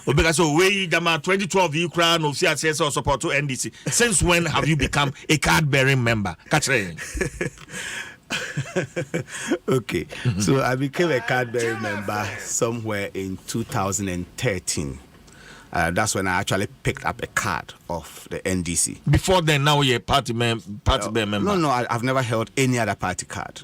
Because so we 2012 you crown of CSS or support to NDC. Since when have you become a card-bearing member? Okay. So I became a card-bearing member somewhere in 2013. That's when I actually picked up a card of the NDC. Before then, now you're a party member. No, I've never held any other party card.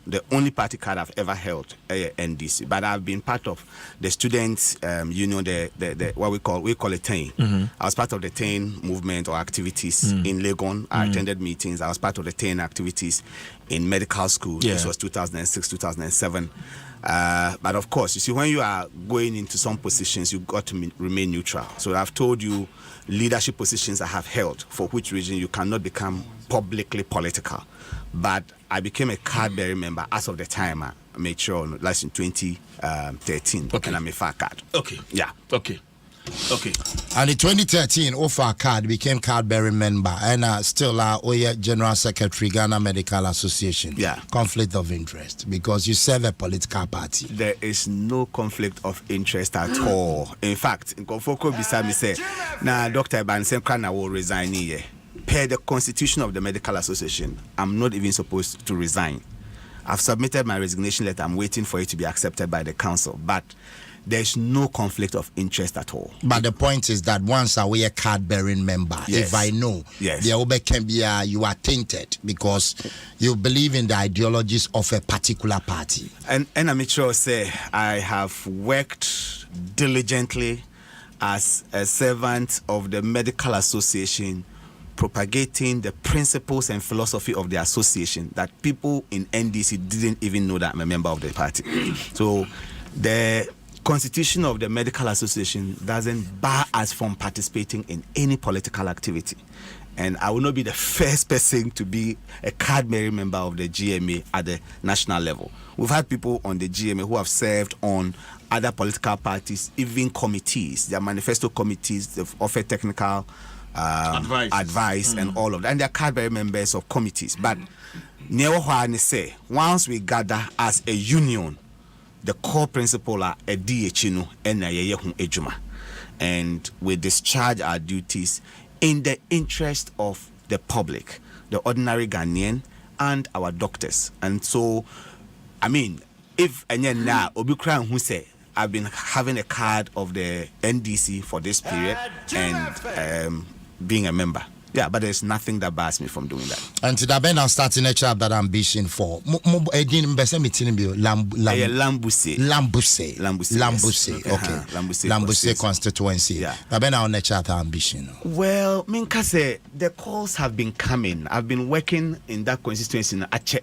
The only party card I've ever held NDC, but I've been part of the students' union, the what we call it TAIN. I was part of the TAIN movement or activities in Legon. I attended meetings. I was part of the TAIN activities in medical school. This was 2006, 2007. But of course, you see, when you are going into some positions, you got to remain neutral. So I've told you leadership positions I have held, for which reason you cannot become publicly political. But I became a card-bearing member as of the time I made sure, last in 2013, and I'm a FAR card. Okay. Yeah. Okay. And in 2013, OFA card became card-bearing member, and still General Secretary, Ghana Medical Association. Yeah. Conflict of interest, because you serve a political party. There is no conflict of interest at all. In fact, in Konfoko beside me say, now Dr. Ibansen will resign here. Per the Constitution of the Medical Association, I'm not even supposed to resign. I've submitted my resignation letter. I'm waiting for it to be accepted by the council. But there's no conflict of interest at all. But the point is that once we a card-bearing member, if I know, the Obe can be you are tainted because you believe in the ideologies of a particular party. And I'm sure say I have worked diligently as a servant of the Medical Association, propagating the principles and philosophy of the association that people in NDC didn't even know that I'm a member of the party. So the Constitution of the Medical Association doesn't bar us from participating in any political activity. And I will not be the first person to be a card-bearing member of the GMA at the national level. We've had people on the GMA who have served on other political parties, even committees, their manifesto committees, they've offered technical advice and all of that. And they're card-bearing members of committees. But say, once we gather as a union, the core principle are a DHino and a ejuma. And we discharge our duties in the interest of the public, the ordinary Ghanaian, and our doctors. And so, I mean, if now Obikran who say I've been having a card of the NDC for this period and being a member. Yeah, but there's nothing that bars me from doing that. And to that ben I'm starting a job that ambition for. Lambussie. Lambussie. Okay. Lambussie constituency. Yeah. That ben on a chat ambition. Well, Minka say the calls have been coming. I've been working in that constituency in Aceh.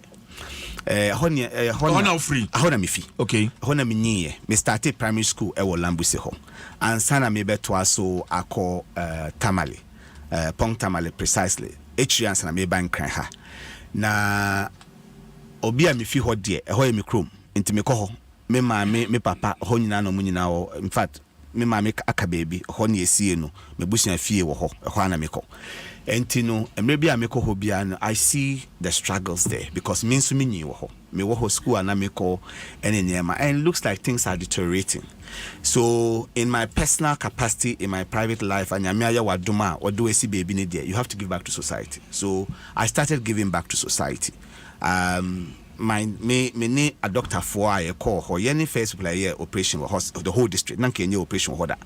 Hona mifi. Okay. Hona minye. Me started primary school ewo Lambussie ho. And sana me betwa so ako Tamale. Pong Tamale precisely. Etrians na me ban kran ha. Na obi a mifi ho de ho e mi krom. Nti me ko ho. Me ma me papa ho nyina no mu nyina ho. In fact, me ma me aka baby ho na esie no. Me busia fie wo ho. Ho na me ko. Enti no maybe I make ho bia no I see the struggles there because me nso me nyi wo ho. Me wo ho school ana me ko enema and it looks like things are deteriorating. So in my personal capacity, in my private life, and you have to give back to society. So I started giving back to society. Me a doctor for a call or any first player operation the whole district. Nanke operation hoda.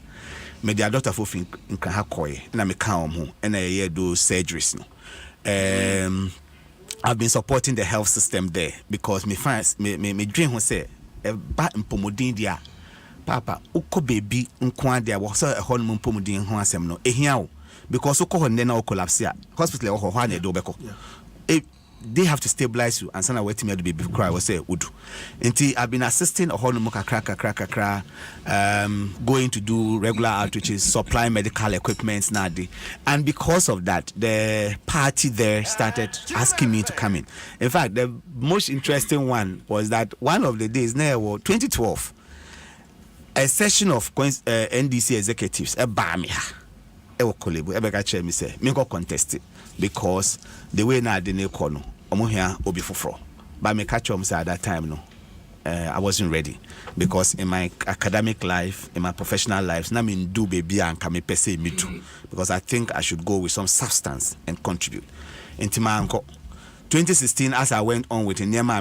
Me the doctor for in Krahakoy and I me calm home and I do surgeries. I've been supporting the health system there because me dream who say ba mpomodin dia papa uko baby nkwa dia wo so ehon mpomodin ho asem no ehia wo because uko ho na collapse hospital ho ho na do beko they have to stabilize you and sana waiting me to baby cry was say udu nti I've been assisting a whole kakra going to do regular outreaches, supply medical equipment nadi, and because of that the party there started asking me to come in fact the most interesting one was that one of the days now 2012 a session of NDC executives e ba me ha e wo kolebo e be ka che me say me go contest because the way na de ne ko no omo hia obi foforo ba me catch am say at that time no I wasn't ready, because in my academic life, in my professional life, na me do baby and come me say me too, because I think I should go with some substance and contribute. Into my uncle, 2016, as I went on with Nyama,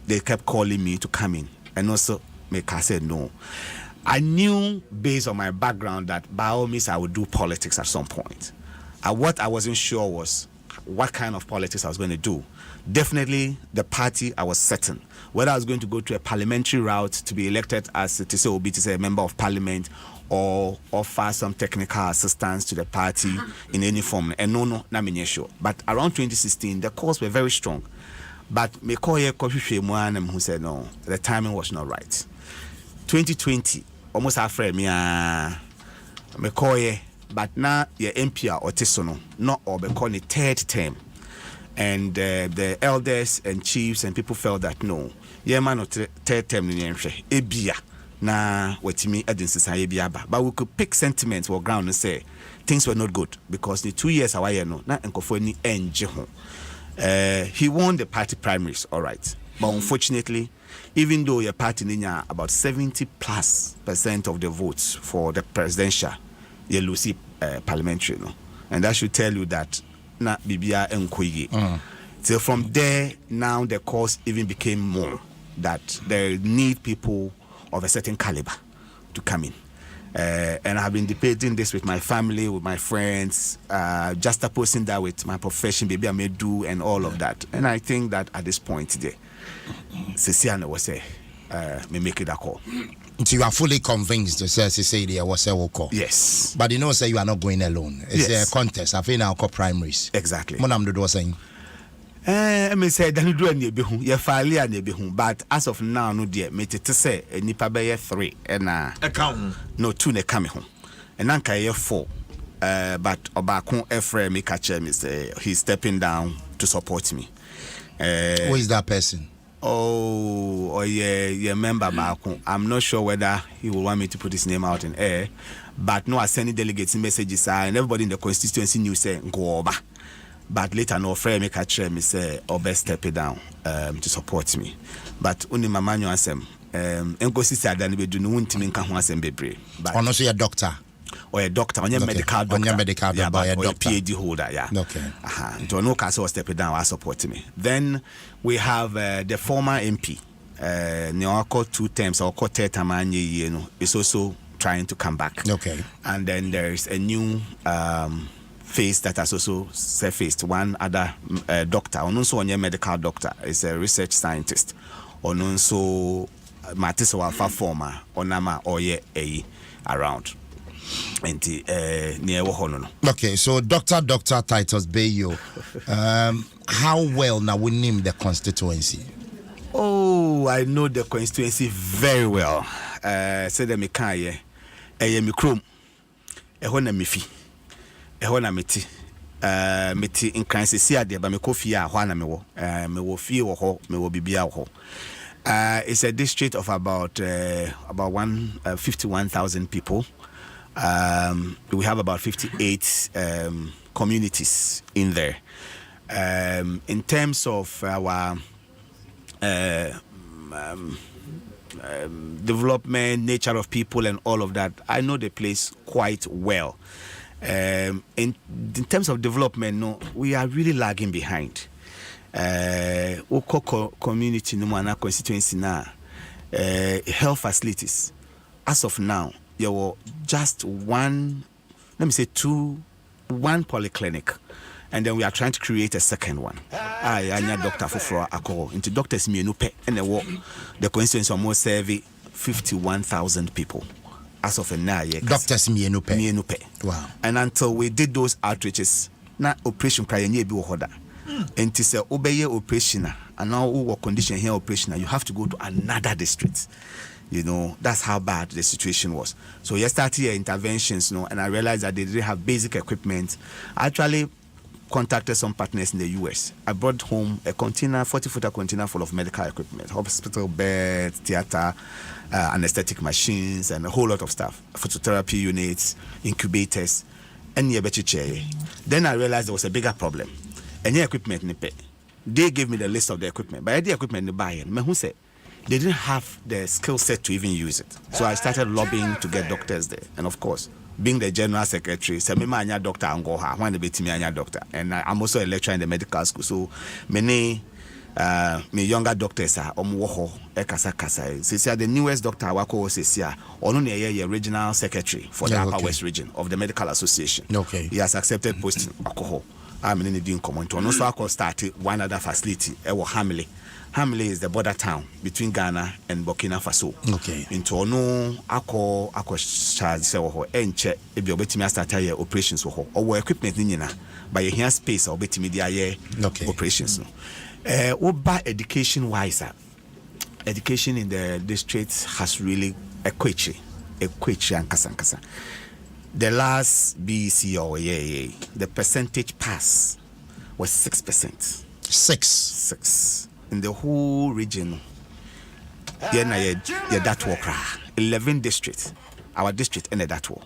they kept calling me to come in, and also I said no. I knew based on my background that by all means I would do politics at some point. What I wasn't sure was what kind of politics I was going to do. Definitely the party, I was certain. Whether I was going to go to a parliamentary route to be elected as a member of parliament, or offer some technical assistance to the party in any form. And no, sure. But around 2016, the calls were very strong. But me call here who said no, the timing was not right. 2020, almost after me call here, but now your MP or Tisono, not or because the third term. And the elders and chiefs and people felt that no, yeah man, third term in Ebia na wetimi agencies Ebia, but we could pick sentiments or ground and say things were not good because the 2 years away no na enkofo ni enje ho. He won the party primaries, all right, but unfortunately, even though your party ninya about 70+% of the votes for the presidential, you lose parliamentary, no, and that should tell you that. Na Bibia Nkoye. So from there, now the cause even became more that they need people of a certain caliber to come in. And I've been debating this with my family, with my friends, just opposing that with my profession, baby I may do, and all of that. And I think that at this point today, Cecilia was say, me make it a call. So you are fully convinced to say there was a call. Yes. But you know, say you are not going alone. It's a contest. I think now called primaries. Exactly. What am I saying? I mean, say that you do any behun, you failure any behun. But as of now, no dear, me to say nipa be 3 and account no 2 ne come home, and nanka ye 4. But Obakun Ephraim me catch me say he's stepping down to support me. Who is that person? Oh yeah, member Malcolm. I'm not sure whether he will want me to put his name out in air, but no, I sending delegates messages and everybody in the constituency knew say go over. But later no friend me catch me say Obe step it down to support me. But only my manual asem enko sisi adani be do no ntimi nka ho asem bebre. But also a doctor. Or a doctor, on your medical doctor, on your medical yeah, doctor, or a PhD holder, yeah. Okay. To no case was stepping down, I support me. Then we have the former MP, Nyoko 2 terms or quarter time, is also trying to come back. Okay. And then there is a new face that has also surfaced. One other doctor, or also on your medical doctor, is a research scientist, or also Matisa Alpha former, or Nama or ye around. Okay, so Dr. Titus Beyuo, how well now we name the constituency? Oh, I know the constituency very well. Say the mekaye, mikrom, ehona mifi, ehona meti, meti in Kansas there, but me kofia hwana mewo, mewo fie wo, mewo bibia wo. It's a district of about 51,000 people. We have about 58 communities in there. In terms of our development, nature of people, and all of that, I know the place quite well. In terms of development, no, we are really lagging behind. Oko community, no man, constituency now, health facilities. As of now, there were just one polyclinic, and then we are trying to create a second one. I am Dr. Fufro Ako into doctors Mienupe, and the constituency almost serving 51,000 people as of now. Doctors Mienupe. Wow. And until we did those outreaches, na operation Prayenye bi wohoda. And to say obey operation and now what condition here operation, you have to go to another district. You know, that's how bad the situation was. So yesterday interventions, and I realized that they didn't have basic equipment. I actually contacted some partners in the US. I brought home a container, 40-footer container full of medical equipment, hospital beds, theater, anesthetic machines, and a whole lot of stuff, phototherapy units, incubators, and then I realized there was a bigger problem. And equipment, they gave me the list of the equipment, but the equipment they buy, who said, they didn't have the skill set to even use it. So I started lobbying to get doctors there. And of course, being the general secretary, say me anya doctor angoha, when the bit me anya doctor. And I'm also a lecturer in the medical school. So many me younger doctors are omwoho ekasa. Since the newest doctor wako sesia, only a regional secretary for the Upper West region of the Medical Association. Okay. He has accepted posting alcohol. I'm in the common to also I started one other facility. Hamile. Hamile is the border town between Ghana and Burkina Faso. Okay. Into no ako charge se wo enche e bi obetimi start here operations wo or equipment ni na by here space obetimi dia here operations no. Oba education wise, education in the district has really equated and kasa. The last BEC or the percentage pass was 6%. 6 in the whole region. Yeah, that war 11 districts. Our district ended that war.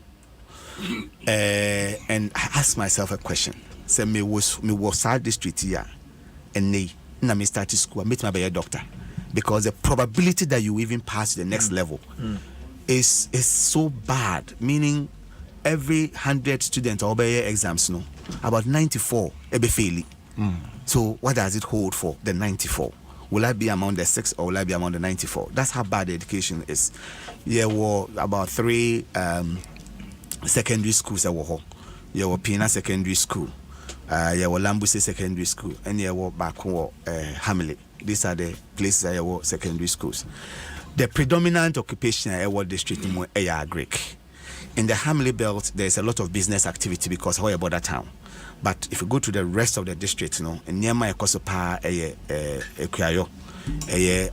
And I asked myself a question. Say me was our district here and na me start school, meet my doctor. Because the probability that you even pass the next level is so bad. Meaning every 100 students or exams, no, about 94 ebe fail. So what does it hold for the 94? Will I be among the 6 or will I be among the 94? That's how bad the education is. There were about 3 secondary schools that were. There were Pina Secondary School, there were Lambussie Secondary School, and there were back Hamile. These are the places that were secondary schools. The predominant occupation in our district is Greek. In the Hamile belt, there's a lot of business activity because we're border town. But if you go to the rest of the district, you know, near my Kosopa, Kuyayo,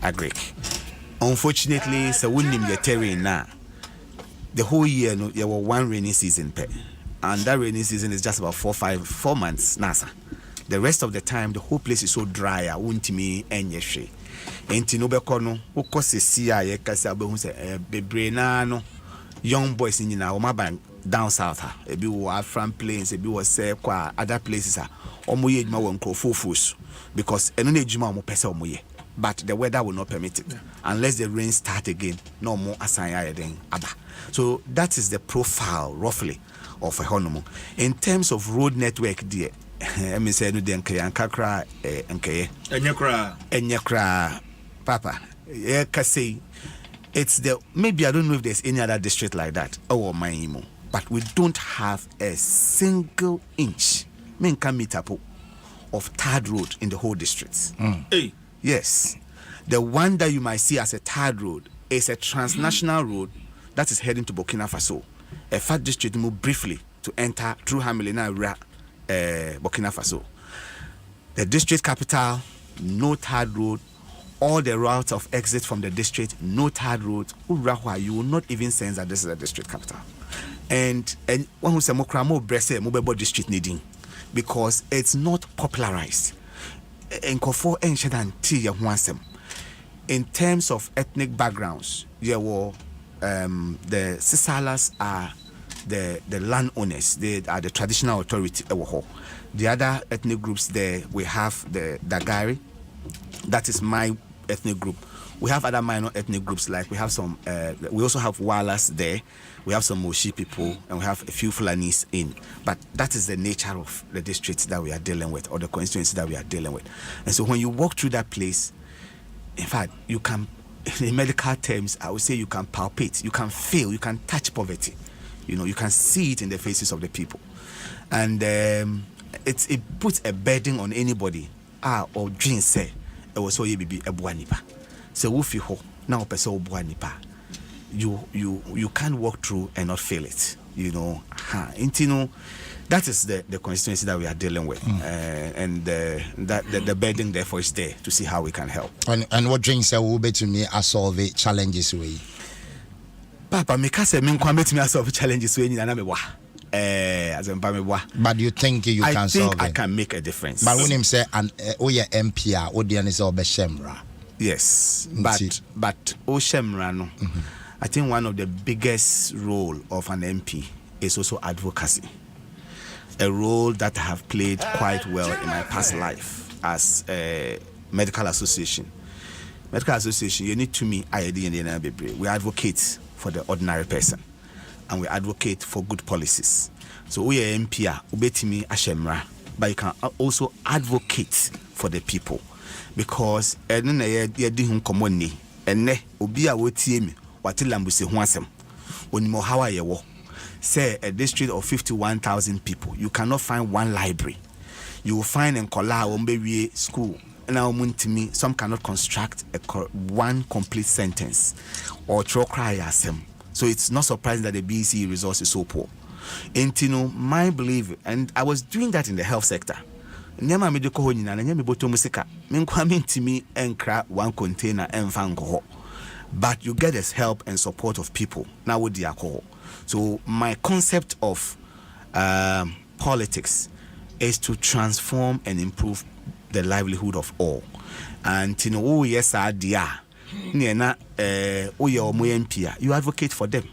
Agric. Unfortunately, so we name the terrain now. The whole year, no, there were 1 rainy season, and that rainy season is just about 4 months. Nasa. The rest of the time, the whole place is so dry. I won't me any shade. Enti no bekono, uko sesia ye kasi abehu se bebrena no young boys in na omaban down south ha ebi wo Afran plains ebi wo se kwa other places ha omo ye edwuma wo nkrofofos because eno na edwuma omo pese omo ye, but the weather will not permit it unless the rain start again. No more asan ya den aba. So that is the profile roughly of a honomo. In terms of road network there, I mean say no den kakra enkaye enyekra Papa, yeah, say it's the maybe I don't know if there's any other district like that. Oh, my imo, but we don't have a single inch of tarred road in the whole district. Hey. Yes, the one that you might see as a tarred road is a transnational road that is heading to Burkina Faso. A fat district move briefly to enter through Hamilena, Burkina Faso. The district capital, no tarred road. All the routes of exit from the district, no tarred road. You will not even sense that this is a district capital. And one who say mo brese mo bebo district needing because it's not popularized. In terms of ethnic backgrounds, there were the Sisalas are the landowners. They are the traditional authority. The other ethnic groups there, we have the Dagari. That is my ethnic group. We have other minor ethnic groups, like we have some, we also have Walas there, we have some Moshi people, and we have a few Fulanis in. But that is the nature of the districts that we are dealing with, or the constituency that we are dealing with. And so when you walk through that place, in fact, you can, in medical terms, I would say you can palpate, you can feel, you can touch poverty. You know, you can see it in the faces of the people. And it puts a burden on anybody. Or dream say, so ye be a buanipa. So if you ho now person buanipa, you can't walk through and not feel it. You know, that is the constituency that we are dealing with, and the burden therefore is there to see how we can help. And what dreams will be to me solve the challenges we. Papa, me kase me nkwa metimi solve challenges we ni na me wa. But you think you can solve it? I can make a difference. But when him say an MP, Odian is Shemra. Yes, but Shemra no. I think one of the biggest role of an MP is also advocacy. A role that I have played quite well in my past life as a medical association. medical association, you need to me. We advocate for the ordinary person, and we advocate for good policies. So we are MPA, ubetimi ashemra, but you can also advocate for the people, because ene ye di hun komoni ene obi a wotie mi wate Lambussie ho asem onimo how aye wo say a district of 51,000 people, you cannot find one library. You will find in Kola Ombewie school. Now, some cannot construct one complete sentence or throw cry asem. So it's not surprising that the BEC resource is so poor. And you know, my belief, and I was doing that in the health sector. Nyama me de ko nyina na nyame boto musika. Me nkwa me ntimi enkra one container emfa nko. But you get this help and support of people. Now with the alcohol. So my concept of politics is to transform and improve the livelihood of all. And you know, oh yes, you advocate for them.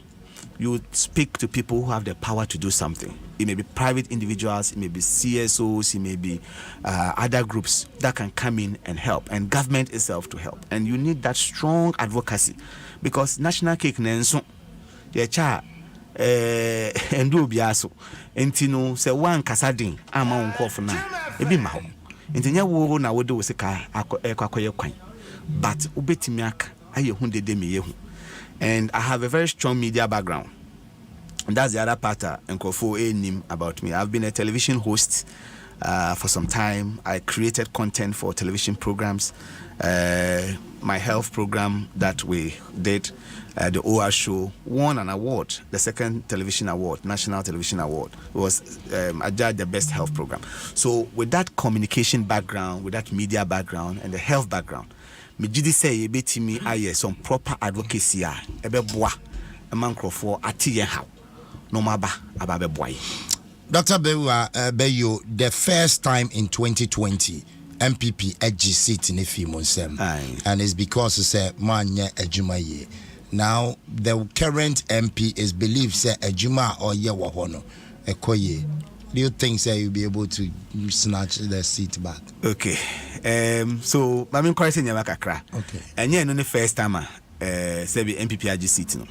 You speak to people who have the power to do something. It may be private individuals, it may be CSOs, it may be other groups that can come in and help, and government itself to help. And you need that strong advocacy, because national cake nenso ye cha endo biaso entino se wan kasadin ama onkof na ebi ma ho entinya wo na wo de wo sika akwakoye kwan, but ubetimi aka aye hu dede me ye hu. And I have a very strong media background. And that's the other part Nkofo nim about me. I've been a television host for some time. I created content for television programs. My health program that we did, the OR show, won an award, the second television award, National Television Award. It was adjudged the best health program. So with that communication background, with that media background, and the health background, me jidi say ebetimi aye some proper advocacy a ebeboa emankrofor atiye how no maba ababeboy. Dr. Beyuo, the first time in 2020 MPP edgy seat in Efimonsem, and it's because it's a manya ejumaye. Now the current MP is believed say ejuma or yewahono ekoye. Do you think say you'll be able to snatch the seat back? Okay. So I mean quite kakra. Okay. And yeah, no the first time say the MPP ag seat no.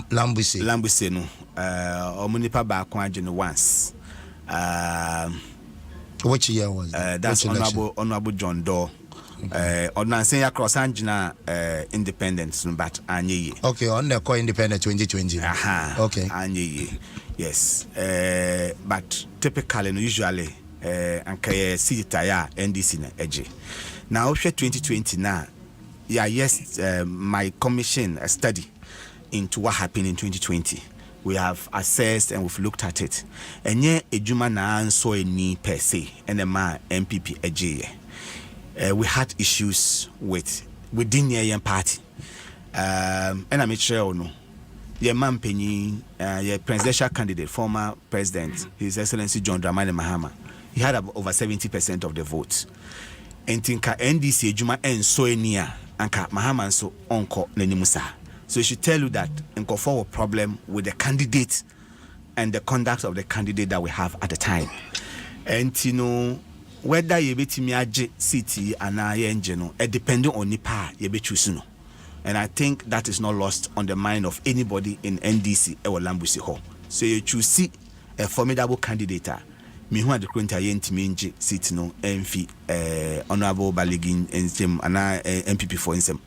Lambussie no. Omunipa ba kwa no once. Which year was that? That's Honorable John Doe. On saying across Angina independence, but anye. Okay, on the co-independent 2020. Okay. Anye. Yes. But typically, usually, and see tire NDC na edge. Now, 2020 now, yes, my commission a study into what happened in 2020. We have assessed and we've looked at it. And yeah, ejuma na anso any per se, and the MPP edge. We had issues within the party. And I'm sure no. Your man Penny, your presidential candidate, former president, His Excellency John Dramani Mahama, he had over 70% of the votes. And think NDC Juma and so near Anka Mahama so onko Nenimusa. So it should tell you that Nko for a problem with the candidate and the conduct of the candidate that we have at the time. And you know, whether you bet me age city and I engine, it depending on nipa you be choosing. And I think that is not lost on the mind of anybody in NDC or Lambussie Hall. So you choose a formidable candidate. Me who had the current yenti seat no MF Honorable Baligin and MPP for instance,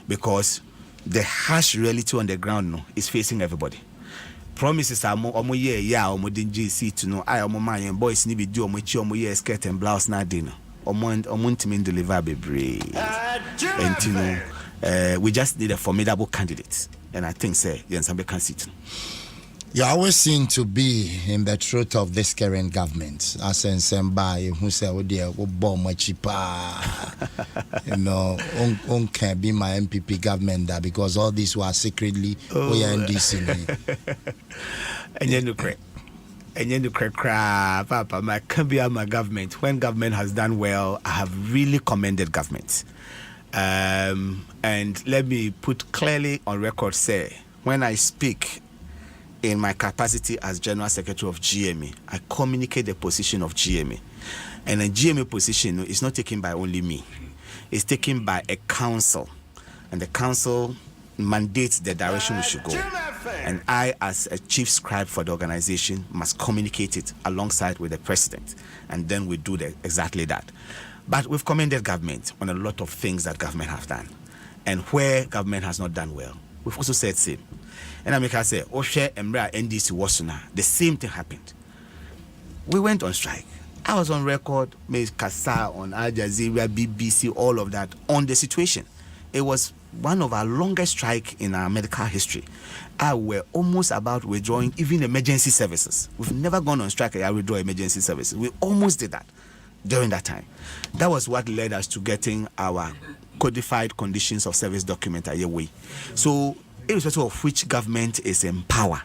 because the harsh reality on the ground no is facing everybody. Promises are more dingy seat no I my boys ni be do omo skirt and blouse na dinner. Omo deliver be and you know. We just need a formidable candidate, and I think say Yensambe can sit. You always seem to be in the truth of this current government. As in somebody who said, "Oh dear, we bomb my cheaper." You know, can be my MPP government that because all these were secretly NDC. And you know, correct. And you know, Papa, my can be my government. When government has done well, I have really commended government. And let me put clearly on record, say, when I speak in my capacity as General Secretary of GMA, I communicate the position of GMA. And a GMA position is not taken by only me. is taken by a council, and the council mandates the direction we should go. And I, as a chief scribe for the organization, must communicate it alongside with the president, and then we do exactly that. But we've commended government on a lot of things that government have done, and where government has not done well, we've also said same. And I make her say, "Oh, share Emra NDC was now." The same thing happened. We went on strike. I was on record, made Kasa on Al Jazeera, BBC, all of that on the situation. It was one of our longest strikes in our medical history. We're almost about withdrawing even emergency services. We've never gone on strike and withdraw emergency services. We almost did that during that time. That was what led us to getting our codified conditions of service document a year way. So, irrespective of which government is in power,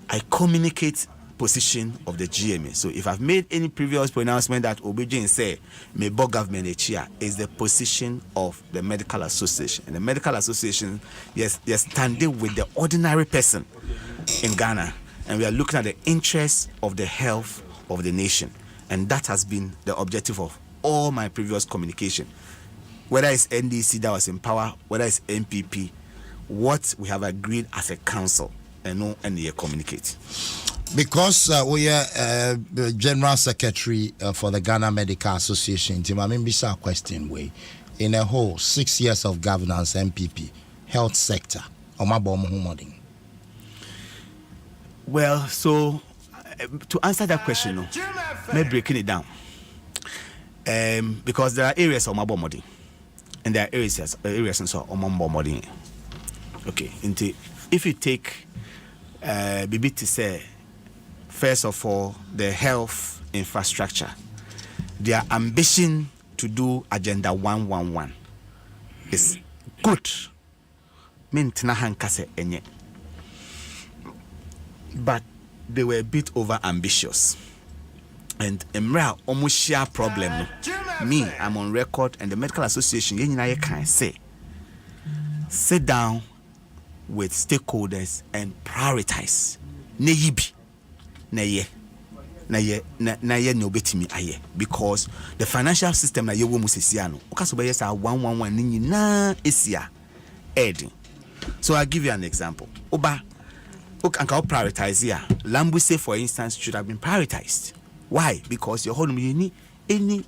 I communicate position of the GMA. So if I've made any previous pronouncement that Obijin say may bog government a chair is the position of the medical association. And the medical association, yes, standing with the ordinary person in Ghana, and we are looking at the interests of the health of the nation. And that has been the objective of all my previous communication. Whether it's NDC that was in power, whether it's NPP, what we have agreed as a council, and no NDA communicate. Because we are the General Secretary for the Ghana Medical Association, I mean, this is a question way. In a whole 6 years of governance, MPP, health sector, well, so to answer that question, no, may breaking it down. Because there are areas of Mabomodi, and there are areas of Omambomodi. Okay, if you take Bibi to say, first of all, the health infrastructure, their ambition to do Agenda 111 is good. But they were a bit over ambitious. And Emra almost share problem. Me, I'm on record, and the medical association, can say, sit down with stakeholders and prioritize. Because the financial system na yewo musisiano okasobe say 111 ni na esia adding. So I'll give you an example. Oba can prioritize here. Lambussie, for instance, should have been prioritized. Why? Because your home you need any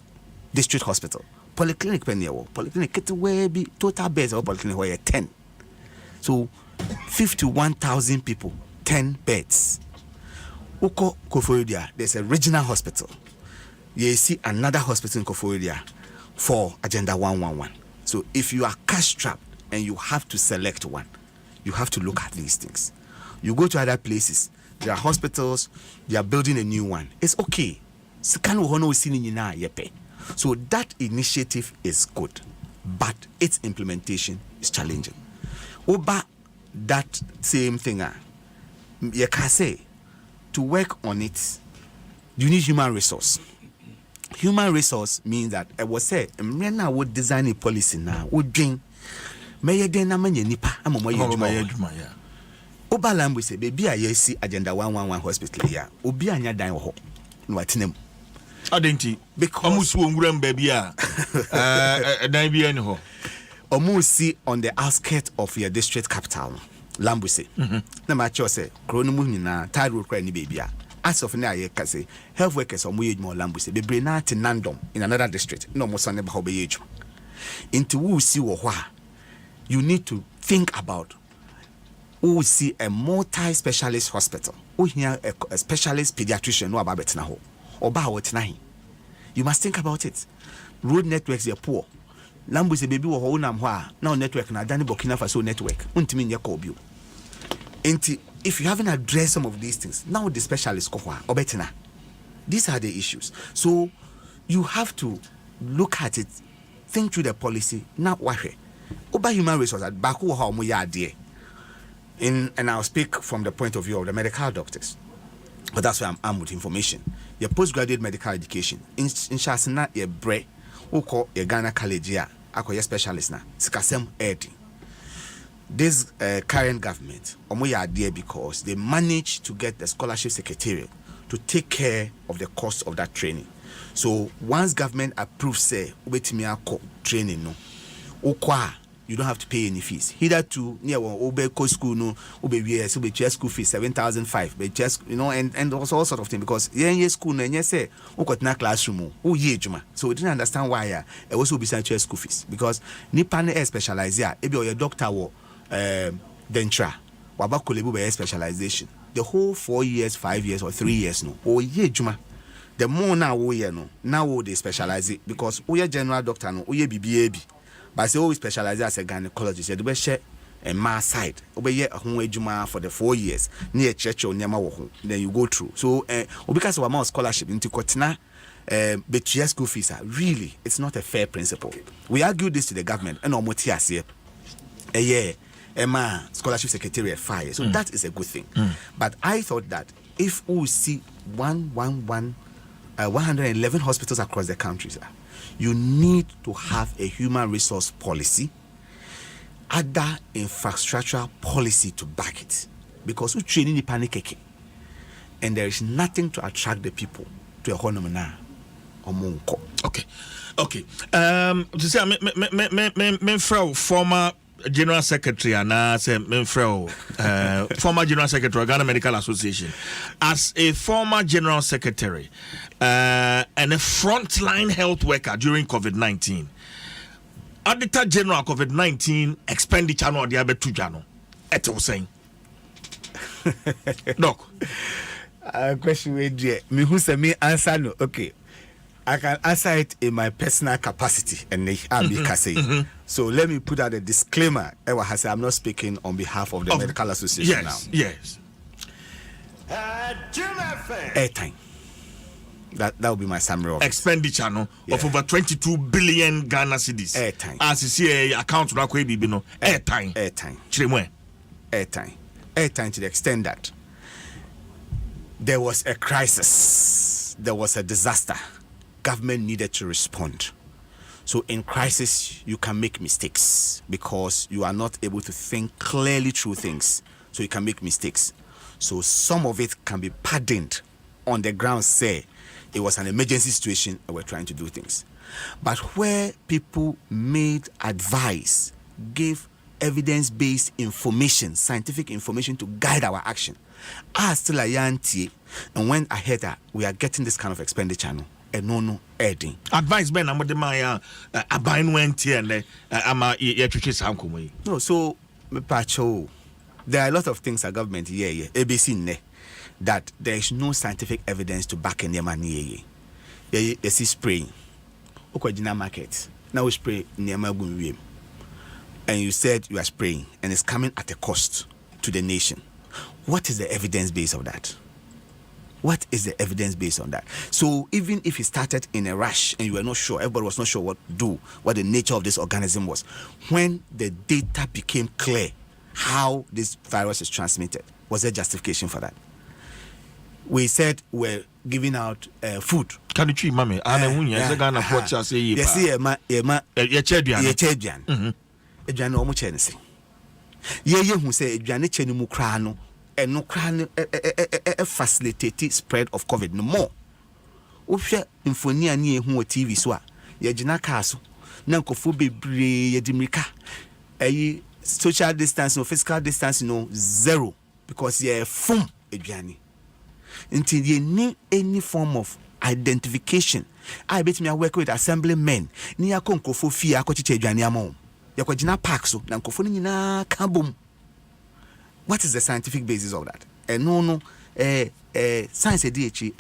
district hospital, polyclinic penyewo, polyclinic get where be total beds or polyclinic where 10. So 51,000 people, 10 beds. Uko Koforidua, there's a regional hospital. You see another hospital in Koforidua for Agenda 111. So if you are cash strapped and you have to select one, you have to look at these things. You go to other places, there are hospitals, they are building a new one. It's okay. So that initiative is good, but its implementation is challenging. Oba that same thing, you can say, to work on it, you need human resource. Human resource means that I was say, I would design a policy now. Would drink. May then na many nipa. I'm on my yeah. Oba Lambussie, baby, I see Agenda 111 hospital here. Obi anya dan ho. No atinem. Adenti. Because omusu baby dan bi ani ho. Omusi on the outskirts of your district capital. Lambussie. Na ma cho say krono mu nyina tide road cry ni baby a. As of now, you can say health workers are more Lambussie. They bring out in Nandom in another district. No more son about be age. Into who see what you need to think about. Who see a multi-specialist hospital. Who hear a specialist pediatrician no about betna ho. Or ba what nahi. You must think about it. Road networks are poor. Lambussie baby wo ho nam ho a now network na Dani Burkina Faso network. Untimi nye ko bio. If you haven't addressed some of these things, now the specialists go or better. These are the issues. So you have to look at it, think through the policy. Now worry about human resources. Baku how we are there. And I'll speak from the point of view of the medical doctors. But that's why I'm armed with information. Your postgraduate medical education. In Shasana, your bre, who call your Ghana college here, I call your specialist now. Sikasem Edi. This current government, are there because they managed to get the scholarship secretariat to take care of the cost of that training. So once government approves say ubetimi training no okwa, you don't have to pay any fees. Hitherto near Obeko school no ube school fees 7,500, but just and also all sort of thing, because yeah school no say na classroom so we didn't understand why it was be sent school fees, because nipa na specialize here ebi or your doctor wo dentra wabako lebu be specialization the whole 4 years, 5 years, or 3 years no juma. The more now now they specialize it, because we general doctor no BBAB. But say always specialize as a gynecologist. You do share a mass side. Obey a home ejuma for the 4 years. Near church or near then you go through. So because of amount scholarship into Kotina, but your school fees are really, it's not a fair principle. We argue this to the government and Omotias here. A year, Emma scholarship secretariat 5 years. So that is a good thing. But I thought that if we see 111 hospitals across the country, sir, you need to have a human resource policy, other infrastructural policy to back it, because we training the panic, and there is nothing to attract the people to a honomena or monko. Okay. To say me former General Secretary and former General Secretary of Ghana Medical Association, as a former General Secretary and a frontline health worker during COVID-19. Auditor General COVID-19 expenditure no dia betu jano. Eto saying. Doc. Question we dear. Me who say me answer no. Okay. I can answer it in my personal capacity, and I'll be say. So let me put out a disclaimer. I'm not speaking on behalf of the Medical Association now. Yes. Airtime. That will be my summary of expenditure of over 22 billion Ghana cedis. Airtime. As you see, account no kwe bibi no. Airtime. Chiremwe. Airtime to the extent that there was a crisis, there was a disaster. Government needed to respond. So in crisis, you can make mistakes because you are not able to think clearly through things. So you can make mistakes. So some of it can be pardoned on the ground, say it was an emergency situation and we're trying to do things. But where people made advice, gave evidence-based information, scientific information to guide our action, I still a yanti, and when I heard that we are getting this kind of expenditure no. No adding advice ben amode my abain went here and ama yetwetwe sankomo. No, so pacho, there are a lot of things a government ABC ne that there is no scientific evidence to back in their money. You see spraying okojina market now we spray near Magumwim, and you said you are spraying and it's coming at a cost to the nation. What is the evidence base of that? What is the evidence based on that? So even if it started in a rush and you were not sure, everybody was not sure what to do, what the nature of this organism was, when the data became clear how this virus is transmitted, was there justification for that? We said we're giving out food. Can you treat mommy? And no can facilitate spread of COVID no more. Ufye infonia ni ehu TV so a ye gina kaso na nkofo bebre ye dimrika social distance no physical distance no zero because ye fum aduane until ye need any form of identification. I bet me I work with assemblymen ni akọ nkofo fie akọchiche aduane amon ye ko gina park so na nkofo ni nyina ka bom. What is the scientific basis of that? Science DHE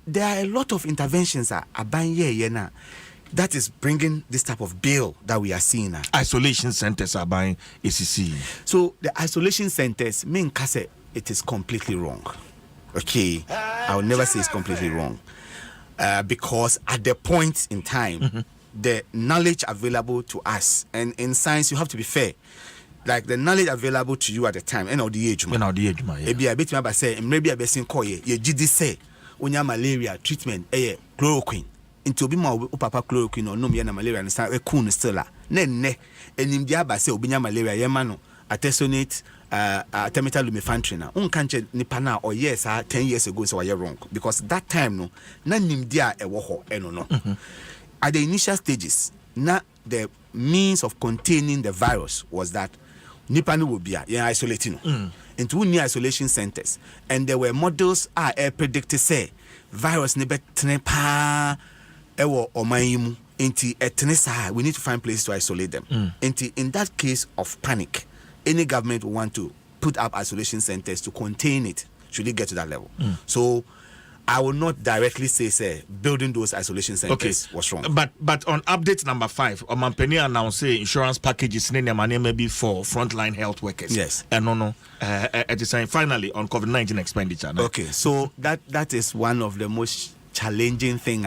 there are a lot of interventions that is bringing this type of bill that we are seeing now. Isolation centers are buying ACC. So the isolation centers, it is completely wrong. Okay, I will never say it's completely wrong because at the point in time, the knowledge available to us, and in science you have to be fair. Like the knowledge available to you at the time, and the age, maybe I bet me say, maybe I bet in call ye GD say, when you malaria treatment, chloroquine. Into be more papa chloroquine or no me malaria and a coon still. Ne, and in the abba say, Obinia malaria, yemano, artesunate, Temeta lumefantry na unkanche nipa na or yes 10 years ago so were wrong because that time no na nimdia ewo ho eno no at the initial stages na the means of containing the virus was that nipa no will be isolating into new isolation centers, and there were models predicted say virus ne betene pa ewo oman into etene we need to find places to isolate them. Into in that case of panic, any government will want to put up isolation centers to contain it should it get to that level. So I will not directly say building those isolation centers was wrong. But on update number 5, Omampeni announced insurance packages maybe for frontline health workers. Yes. And it is saying finally on COVID-19 expenditure. No? Okay, so that is one of the most challenging thing.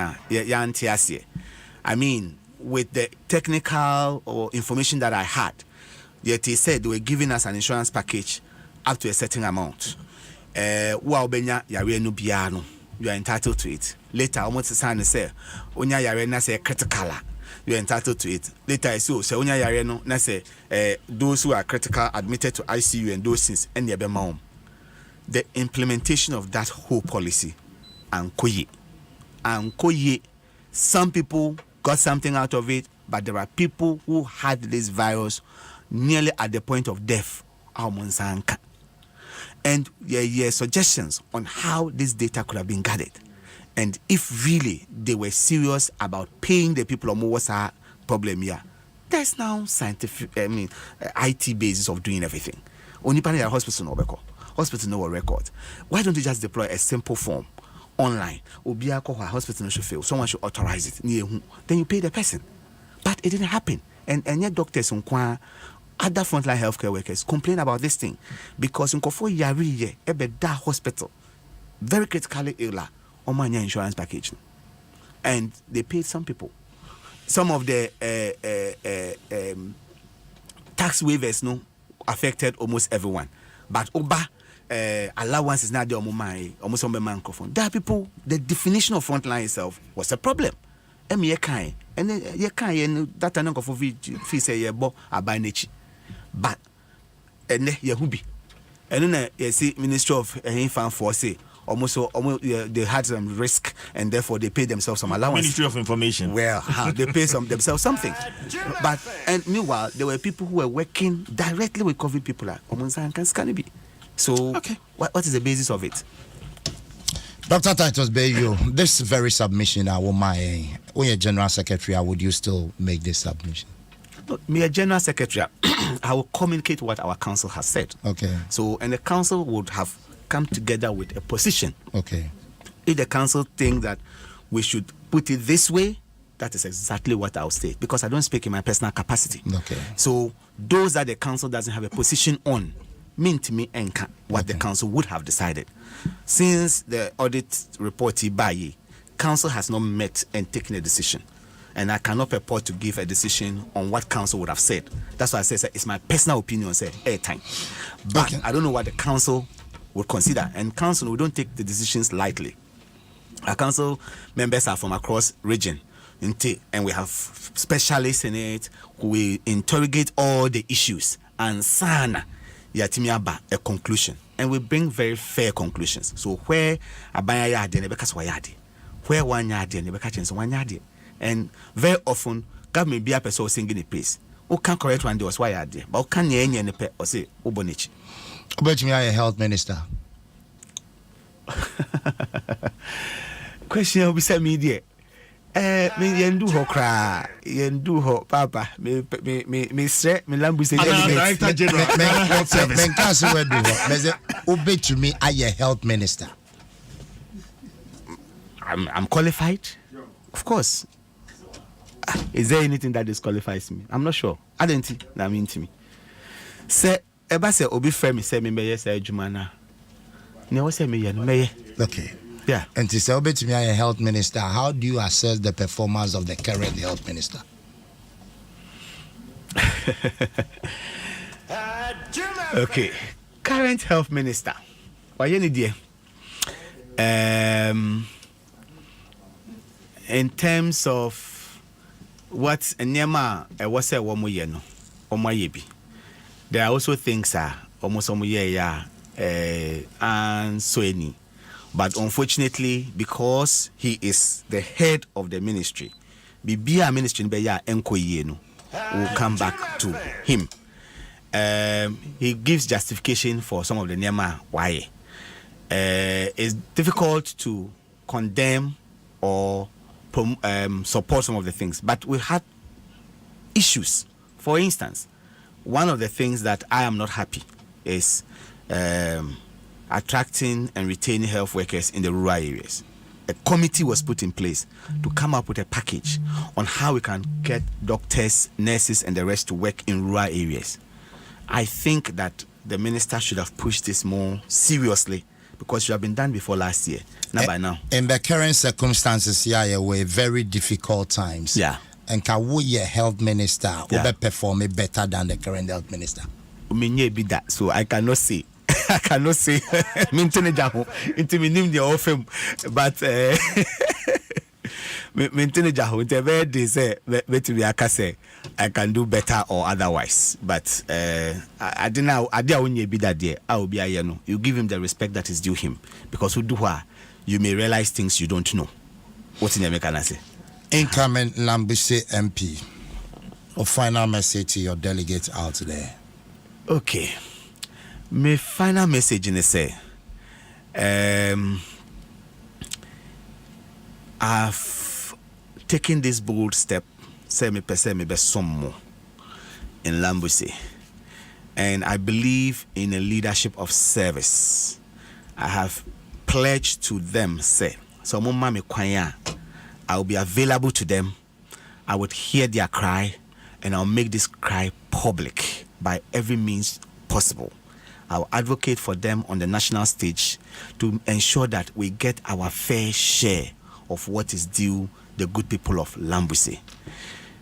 I mean, with the technical or information that I had, yet they said they were giving us an insurance package up to a certain amount. You are entitled to it. Later, almost the sign say, "Onya yare na say critical." You are entitled to it. Later, I say, "Onya yare no na say those who are critical admitted to ICU and those things and the mom." The implementation of that whole policy, and koye, some people got something out of it, but there are people who had this virus nearly at the point of death. And suggestions on how this data could have been gathered. And if really they were serious about paying the people on what's our problem here, there's now scientific, IT basis of doing everything. Only a hospital no record. Hospital no record. Why don't you just deploy a simple form online? Hospital should fail. Someone should authorize it. Then you pay the person. But it didn't happen. And yet doctors other frontline healthcare workers complain about this thing because in Kofo Yari Ebeda hospital very critically ill on my insurance package, and they paid some people. Some of the tax waivers affected almost everyone, but allowance is not the almost on the microphone. There are people. The definition of frontline itself was a problem. And that of fee say yebo abainechi. But and Yahubi. And then you see Ministry of Infant for say almost they had some risk and therefore they pay themselves some allowance. Ministry of Information. Well, they pay themselves something. But and meanwhile there were people who were working directly with COVID people like Omunsan. So what is the basis of it? Dr. Titus Beyuo, this very submission, when you're General Secretary, would you still make this submission? Me, a General Secretary, I will communicate what our council has said. Okay. So, and the council would have come together with a position. Okay. If the council think that we should put it this way, that is exactly what I'll state, because I don't speak in my personal capacity. Okay. So, those that the council doesn't have a position on, mean to me what the council would have decided. Since the audit report by council has not met and taken a decision, and I cannot purport to give a decision on what council would have said. That's why I say it's my personal opinion. Say airtime, but I don't know what the council would consider. And council, we don't take the decisions lightly. Our council members are from across region, and we have specialists in it. We interrogate all the issues and sana. Yatimiaba a conclusion, and we bring very fair conclusions. So where abaya yadi and ebeka swayadi, where one yadi and ebeka chance one yadi, and very often government be a person singing a piece. Who can correct one day was swayadi, but can ye any pe or say ubonichi. About me, I a health minister. Question will be sent me dear. Me yendu ho kra yendu ho papa me sre me Lambussie Director General Health Service. Men can't say where do ho. Obey to me, I a health minister. I'm qualified, of course. Is there anything that disqualifies me? I'm not sure. I don't think that mean to me. Say eba say obi frame me say me meye say adwuma ne wo say me ye no meye. Okay. Yeah. And to say, to me, I a health minister, how do you assess the performance of the current health minister? Okay. Current health minister. Why you need in terms of what Nyama was a woman, there are also things almost some year and so any. But unfortunately, because he is the head of the ministry, Bibia ministry will come back to him. He gives justification for some of the Nema why. It's difficult to condemn or support some of the things, but we had issues. For instance, one of the things that I am not happy is attracting and retaining health workers in the rural areas. A committee was put in place to come up with a package on how we can get doctors, nurses, and the rest to work in rural areas. I think that the minister should have pushed this more seriously because it should have been done before last year, not by now. In the current circumstances, were very difficult times. Yeah. And can we a health minister will perform it better than the current health minister? Be that, so I cannot say. I cannot say. But I can do better or otherwise. But I didn't know. I didn't be that day. I will be a you give him the respect that is due him because you may realize things you don't know. What's in the mechanism? Incoming Lambussie MP. A final message to your delegates out there. Okay. My final message in the say, I've taken this bold step, say me be some more in Lambussie, and I believe in a leadership of service. I have pledged to them, say, so mama me kwanya, I will be available to them. I would hear their cry, and I'll make this cry public by every means possible. I'll advocate for them on the national stage to ensure that we get our fair share of what is due the good people of Lambussie.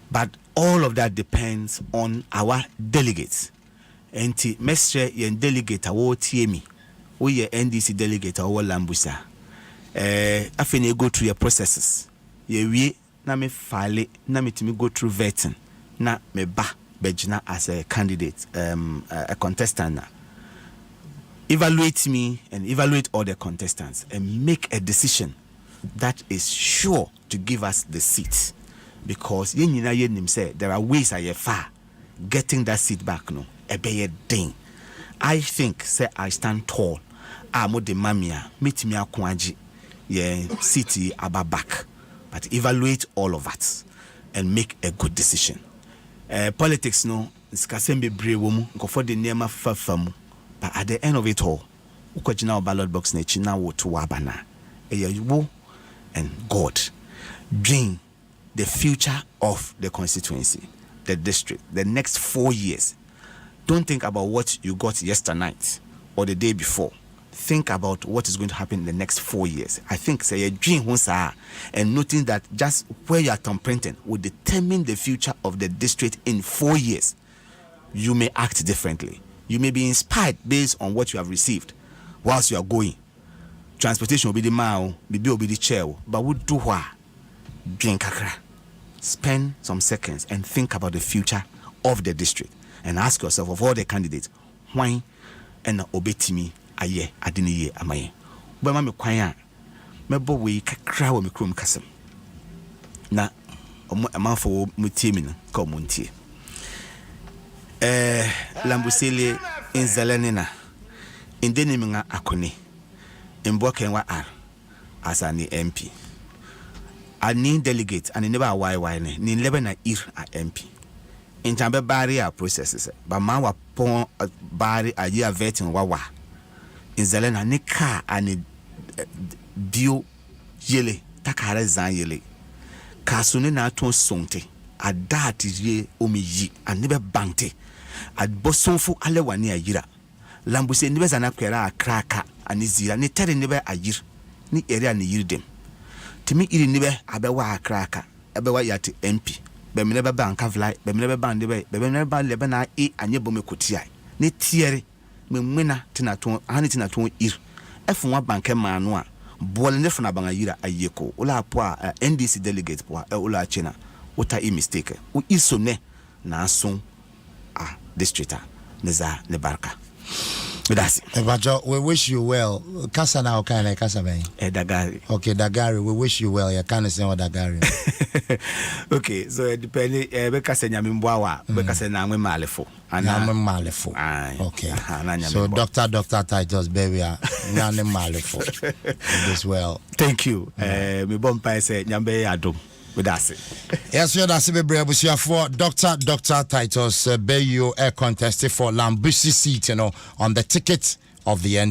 But all of that depends on our delegates. And mestre yen delegate awo TMI, we ye NDC delegate awo Lambussie. After go through your processes, ye na me file na me timi go through vetting na me ba bejina as a candidate, a contestant. Evaluate me and evaluate all the contestants and make a decision that is sure to give us the seat. Because there are ways I far getting that seat back. No, a thing. I think say I stand tall. I'm the mamia meet me akwaji city aba back. But evaluate all of that and make a good decision. Politics no skasembe brewomu for the nema fafamu. But at the end of it all, ukojina ballot box ne china wo to wabana. You and God bring the future of the constituency, the district, the next 4 years. Don't think about what you got yesterday night or the day before. Think about what is going to happen in the next 4 years. I think say a dream and noting that just where you are thumbprinting will determine the future of the district in 4 years. You may act differently. You may be inspired based on what you have received whilst you are going. Transportation will be the mile, maybe will be the chair, but would do what? Drink kakra. Spend some seconds and think about the future of the district and ask yourself of all the candidates, why and obetimi aye adiniye amaye. But mama kwanya, mebo we kakra wo mikrom kasem. Na amanfo mutimi no ka omuntie. Lambussie in Zelenina in Deniminga Akone in Bokenwa R as an MP. I need delegates and never why ni Lebanon ir a MP. In Chamber barrier processes, but Mawa pon barrier a year vetting wawa. In Zelena Nika and Beyuo yele takare zan yele. Kasune na ton sonte. A dat is ye omi and never bante. At Bosonfu Alewani a yira. Lambussie never zanakwera a cracker and izira ni terry never a year. Ni area ni yirdem. To me, it never abewa a cracker, abewa yati MP. Be me never ban kavlai, be me never ban the way, be me never ban lebana e and yebome kutia. Ni tiere, me mwena tinaton, hanitinaton ir. F1 banke manua, boil nefuna banga yira a yeko, ula poa, NDC delegate poa, ula chena, uta e mistake. U isone na son a districta, neza nebarka. That's it. But we wish you well. Kasa na okane kasa ben. Dagari. Okay, Dagari, we wish you well. You can't say what Dagari. Okay, so depending beka se nyame mboawa, beka se na malefo. Nyame malefo. Okay. So Dr. Titus baby, nyame malefo. This well. Thank you. Me bompa say nyambe Adom. That's it. Yes, you're that's it. For Dr. Titus Beyuo contested for Lambussie seat, on the ticket of the NDC.